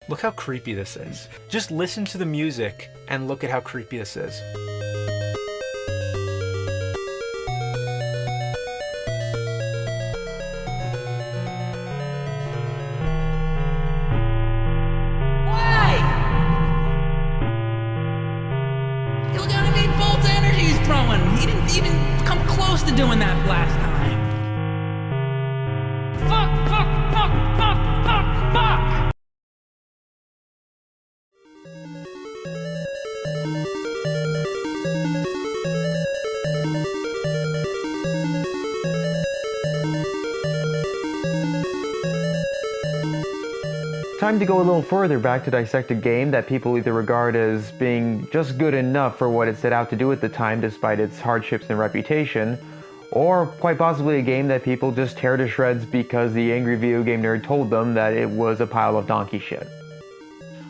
Look how creepy this is. Just listen to the music and look at how creepy this is. Why? Look how many volts of energy he's throwing. He didn't even come close to doing that last time. Fuck, fuck, fuck, fuck, fuck, fuck! Time to go a little further back to dissect a game that people either regard as being just good enough for what it set out to do at the time despite its hardships and reputation, or quite possibly a game that people just tear to shreds because the angry video game nerd told them that it was a pile of donkey shit.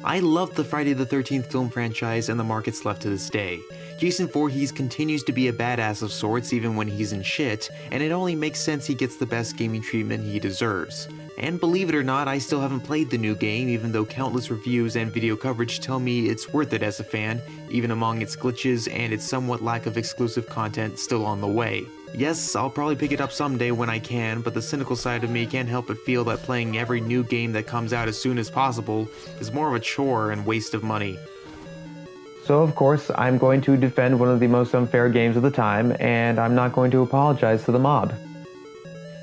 I love the Friday the 13th film franchise and the markets left to this day. Jason Voorhees continues to be a badass of sorts even when he's in shit, and it only makes sense he gets the best gaming treatment he deserves. And believe it or not, I still haven't played the new game, even though countless reviews and video coverage tell me it's worth it as a fan, even among its glitches and its somewhat lack of exclusive content still on the way. Yes, I'll probably pick it up someday when I can, but the cynical side of me can't help but feel that playing every new game that comes out as soon as possible is more of a chore and waste of money. So of course, I'm going to defend one of the most unfair games of the time, and I'm not going to apologize to the mob.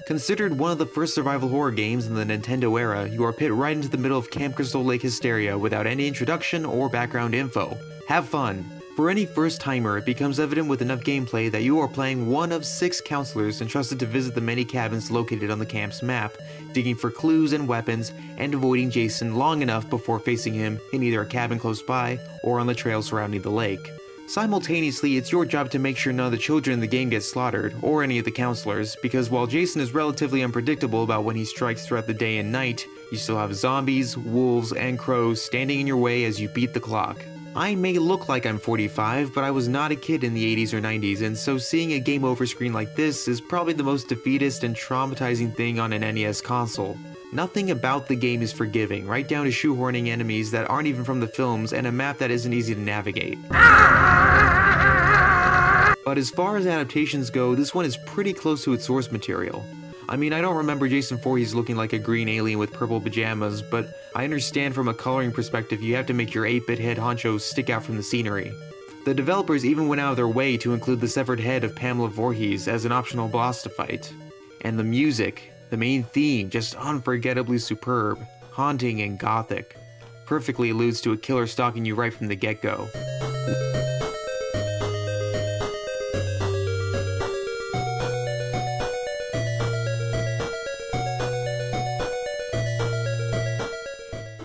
Considered one of the first survival horror games in the Nintendo era, you are put right into the middle of Camp Crystal Lake hysteria without any introduction or background info. Have fun! For any first-timer, it becomes evident with enough gameplay that you are playing one of 6 counselors entrusted to visit the many cabins located on the camp's map, digging for clues and weapons, and avoiding Jason long enough before facing him in either a cabin close by or on the trail surrounding the lake. Simultaneously, it's your job to make sure none of the children in the game get slaughtered, or any of the counselors, because while Jason is relatively unpredictable about when he strikes throughout the day and night, you still have zombies, wolves, and crows standing in your way as you beat the clock. I may look like I'm 45, but I was not a kid in the 80s or 90s, and so seeing a game over screen like this is probably the most defeatist and traumatizing thing on an NES console. Nothing about the game is forgiving, right down to shoehorning enemies that aren't even from the films and a map that isn't easy to navigate. But as far as adaptations go, this one is pretty close to its source material. I mean, I don't remember Jason Voorhees looking like a green alien with purple pajamas, but I understand from a coloring perspective you have to make your 8-bit head honcho stick out from the scenery. The developers even went out of their way to include the severed head of Pamela Voorhees as an optional boss to fight. And the music, the main theme, just unforgettably superb, haunting and gothic. Perfectly alludes to a killer stalking you right from the get-go.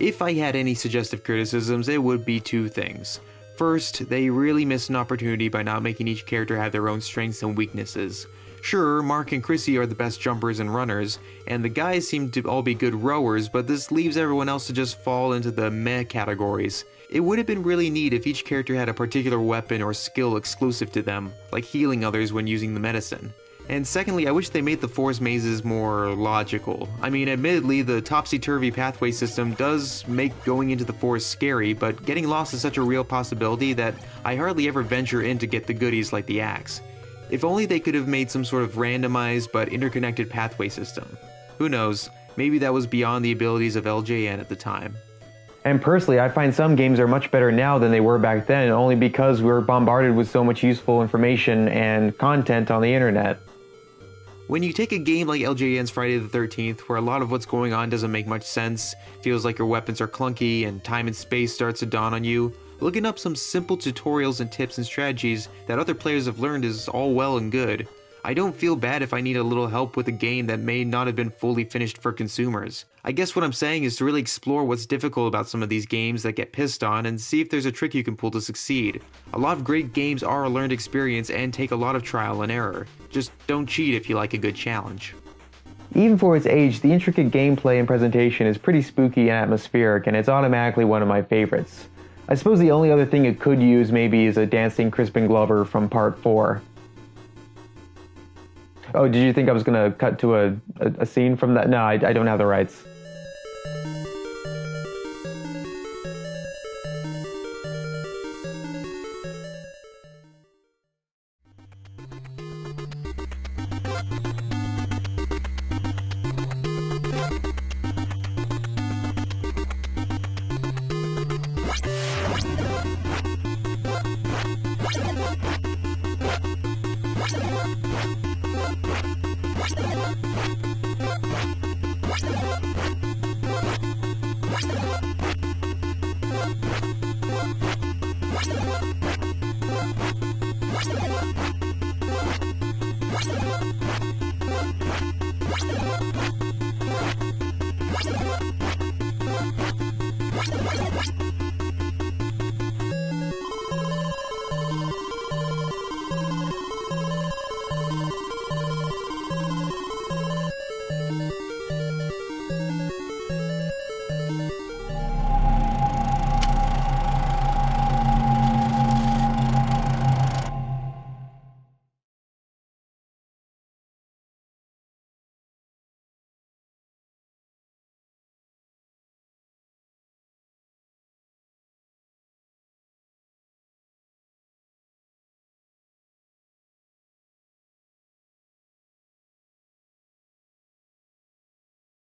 If I had any suggestive criticisms, it would be 2 things. First, they really missed an opportunity by not making each character have their own strengths and weaknesses. Sure, Mark and Chrissy are the best jumpers and runners, and the guys seem to all be good rowers, but this leaves everyone else to just fall into the meh categories. It would have been really neat if each character had a particular weapon or skill exclusive to them, like healing others when using the medicine. And secondly, I wish they made the forest mazes more logical. I mean, admittedly, the topsy-turvy pathway system does make going into the forest scary, but getting lost is such a real possibility that I hardly ever venture in to get the goodies like the axe. If only they could have made some sort of randomized but interconnected pathway system. Who knows, maybe that was beyond the abilities of LJN at the time. And personally, I find some games are much better now than they were back then, only because we were bombarded with so much useful information and content on the internet. When you take a game like LJN's Friday the 13th, where a lot of what's going on doesn't make much sense, feels like your weapons are clunky, and time and space starts to dawn on you, looking up some simple tutorials and tips and strategies that other players have learned is all well and good. I don't feel bad if I need a little help with a game that may not have been fully finished for consumers. I guess what I'm saying is to really explore what's difficult about some of these games that get pissed on and see if there's a trick you can pull to succeed. A lot of great games are a learned experience and take a lot of trial and error. Just don't cheat if you like a good challenge. Even for its age, the intricate gameplay and presentation is pretty spooky and atmospheric, and it's automatically one of my favorites. I suppose the only other thing it could use maybe is a dancing Crispin Glover from Part 4. Oh, did you think I was going to cut to a scene from that? No, I don't have the rights.